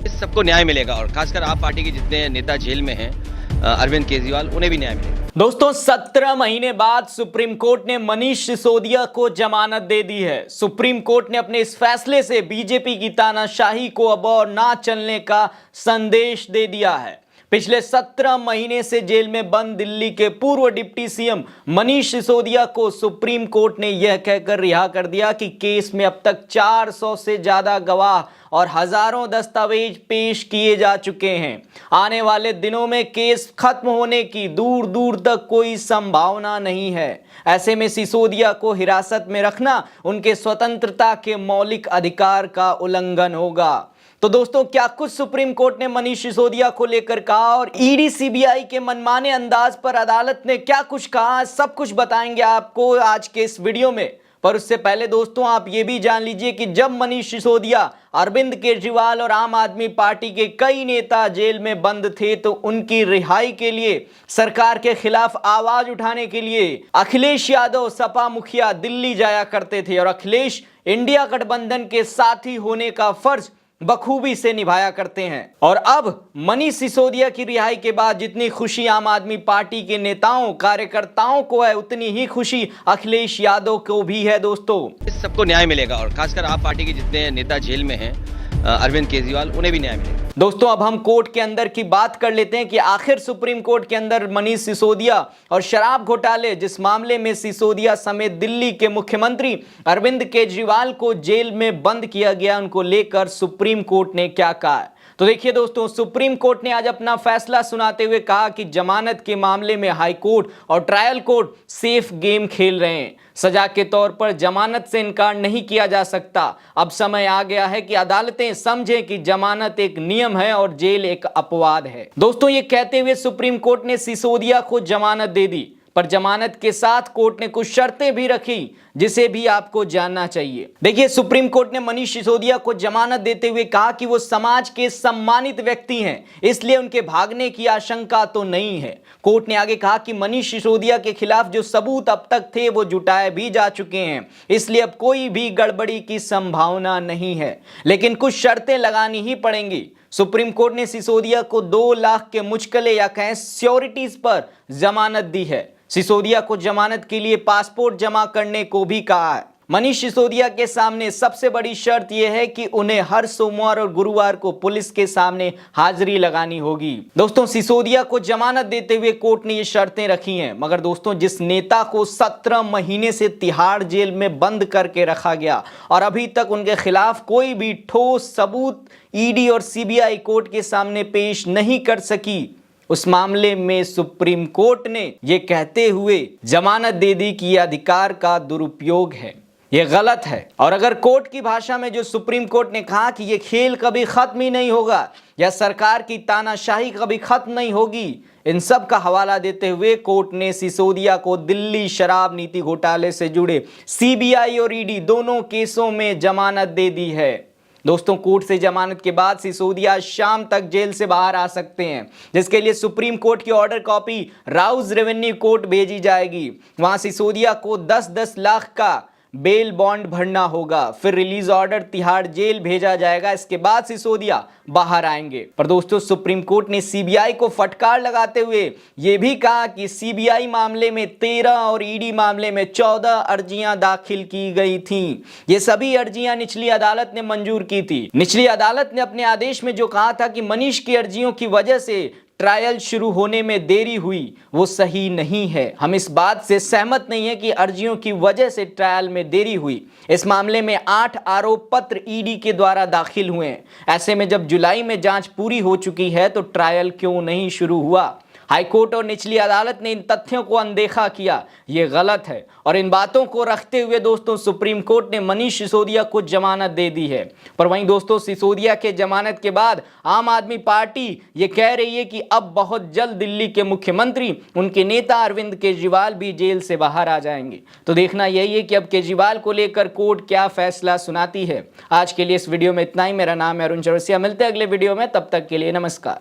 सबको न्याय मिलेगा और खासकर आप पार्टी के जितने नेता जेल में हैं, अरविंद केजरीवाल, उन्हें भी न्याय मिलेगा। दोस्तों 17 महीने बाद सुप्रीम कोर्ट ने मनीष सिसोदिया को जमानत दे दी है। सुप्रीम कोर्ट ने अपने इस फैसले से बीजेपी की तानाशाही को अब और ना चलने का संदेश दे दिया है। पिछले 17 महीने से जेल में बंद दिल्ली के पूर्व डिप्टी सीएम मनीष सिसोदिया को सुप्रीम कोर्ट ने यह कहकर रिहा कर दिया कि केस में अब तक 400 से ज्यादा गवाह और हजारों दस्तावेज पेश किए जा चुके हैं। आने वाले दिनों में केस खत्म होने की दूर दूर तक कोई संभावना नहीं है। ऐसे में सिसोदिया को हिरासत में रखना उनके स्वतंत्रता के मौलिक अधिकार का उल्लंघन होगा। तो दोस्तों, क्या कुछ सुप्रीम कोर्ट ने मनीष सिसोदिया को लेकर कहा और ईडी सीबीआई के मनमाने अंदाज पर अदालत ने क्या कुछ कहा, सब कुछ बताएंगे आपको आज के इस वीडियो में। पर उससे पहले दोस्तों, आप ये भी जान लीजिए कि जब मनीष सिसोदिया, अरविंद केजरीवाल और आम आदमी पार्टी के कई नेता जेल में बंद थे तो उनकी रिहाई के लिए, सरकार के खिलाफ आवाज उठाने के लिए अखिलेश यादव सपा मुखिया दिल्ली जाया करते थे और अखिलेश इंडिया गठबंधन के साथी होने का फर्ज बखूबी से निभाया करते हैं। और अब मनीष सिसोदिया की रिहाई के बाद जितनी खुशी आम आदमी पार्टी के नेताओं कार्यकर्ताओं को है, उतनी ही खुशी अखिलेश यादव को भी है। दोस्तों, सबको न्याय मिलेगा और खासकर आप पार्टी के जितने नेता जेल में हैं, अरविंद केजरीवाल, उन्हें भी न्याय मिलेगा। दोस्तों, अब हम कोर्ट के अंदर की बात कर लेते हैं कि आखिर सुप्रीम कोर्ट के अंदर मनीष सिसोदिया और शराब घोटाले जिस मामले में सिसोदिया समेत दिल्ली के मुख्यमंत्री अरविंद केजरीवाल को जेल में बंद किया गया, उनको लेकर सुप्रीम कोर्ट ने क्या कहा है। तो देखिए दोस्तों, सुप्रीम कोर्ट ने आज अपना फैसला सुनाते हुए कहा कि जमानत के मामले में हाई कोर्ट और ट्रायल कोर्ट सेफ गेम खेल रहे हैं। सजा के तौर पर जमानत से इनकार नहीं किया जा सकता। अब समय आ गया है कि अदालतें समझें कि जमानत एक नियम है और जेल एक अपवाद है। दोस्तों, ये कहते हुए सुप्रीम कोर्ट ने सिसोदिया को जमानत दे दी, पर जमानत के साथ कोर्ट ने कुछ शर्तें भी रखी जिसे भी आपको जानना चाहिए। देखिए, सुप्रीम कोर्ट ने मनीष सिसोदिया को जमानत देते हुए कहा कि वो समाज के सम्मानित व्यक्ति हैं, इसलिए उनके भागने की आशंका तो नहीं है। कोर्ट ने आगे कहा कि मनीष सिसोदिया के खिलाफ जो सबूत अब तक थे वो जुटाए भी जा चुके हैं, इसलिए अब कोई भी गड़बड़ी की संभावना नहीं है, लेकिन कुछ शर्तें लगानी ही पड़ेंगी। सुप्रीम कोर्ट ने सिसोदिया को 2 लाख के मुचकले या कहें श्योरिटीज पर जमानत दी है। सिसोदिया को जमानत के लिए पासपोर्ट जमा करने को भी कहा है। मनीष सिसोदिया के सामने सबसे बड़ी शर्त यह है कि उन्हें हर सोमवार और गुरुवार को पुलिस के सामने हाजिरी लगानी होगी। दोस्तों, सिसोदिया को जमानत देते हुए कोर्ट ने ये शर्तें रखी हैं, मगर दोस्तों, जिस नेता को 17 महीने से तिहाड़ जेल में बंद करके रखा गया और अभी तक उनके खिलाफ कोई भी ठोस सबूत ईडी और सीबीआई कोर्ट के सामने पेश नहीं कर सकी, उस मामले में सुप्रीम कोर्ट ने यह कहते हुए जमानत दे दी कि यह अधिकार का दुरुपयोग है, यह गलत है। और अगर कोर्ट की भाषा में जो सुप्रीम कोर्ट ने कहा कि यह खेल कभी खत्म ही नहीं होगा या सरकार की तानाशाही कभी खत्म नहीं होगी, इन सब का हवाला देते हुए कोर्ट ने सिसोदिया को दिल्ली शराब नीति घोटाले से जुड़े सीबीआई और ईडी दोनों केसों में जमानत दे दी है। दोस्तों, कोर्ट से जमानत के बाद सिसोदिया शाम तक जेल से बाहर आ सकते हैं, जिसके लिए सुप्रीम कोर्ट की order copy Rouse revenue court भेजी जाएगी। वहां सिसोदिया को 10-10 लाख का बेल बॉन्ड भरना होगा, फिर रिलीज ऑर्डर तिहाड़ जेल भेजा जाएगा। इसके बाद सिसोदिया बाहर आएंगे। पर दोस्तों, सुप्रीम कोर्ट ने सीबीआई को फटकार लगाते हुए यह भी कहा कि सीबीआई मामले में 13 और ईडी मामले में 14 अर्जियां दाखिल की गई थीं। ये सभी अर्जियां निचली अदालत ने मंजूर की थी। निचली अदालत ने अपने आदेश में जो कहा था कि मनीष की अर्जियों की वजह से ट्रायल शुरू होने में देरी हुई, वो सही नहीं है। हम इस बात से सहमत नहीं है कि अर्जियों की वजह से ट्रायल में देरी हुई। इस मामले में 8 आरोप पत्र ईडी के द्वारा दाखिल हुए हैं। ऐसे में जब जुलाई में जांच पूरी हो चुकी है तो ट्रायल क्यों नहीं शुरू हुआ? हाईकोर्ट और निचली अदालत ने इन तथ्यों को अनदेखा किया, ये गलत है। और इन बातों को रखते हुए दोस्तों, सुप्रीम कोर्ट ने मनीष सिसोदिया को जमानत दे दी है। पर वहीं दोस्तों, सिसोदिया के जमानत के बाद आम आदमी पार्टी ये कह रही है कि अब बहुत जल्द दिल्ली के मुख्यमंत्री, उनके नेता अरविंद केजरीवाल भी जेल से बाहर आ जाएंगे। तो देखना यही है कि अब केजरीवाल को लेकर कोर्ट क्या फैसला सुनाती है। आज के लिए इस वीडियो में इतना ही। मेरा नाम है अरुण चौरसिया। मिलते हैं अगले वीडियो में, तब तक के लिए नमस्कार।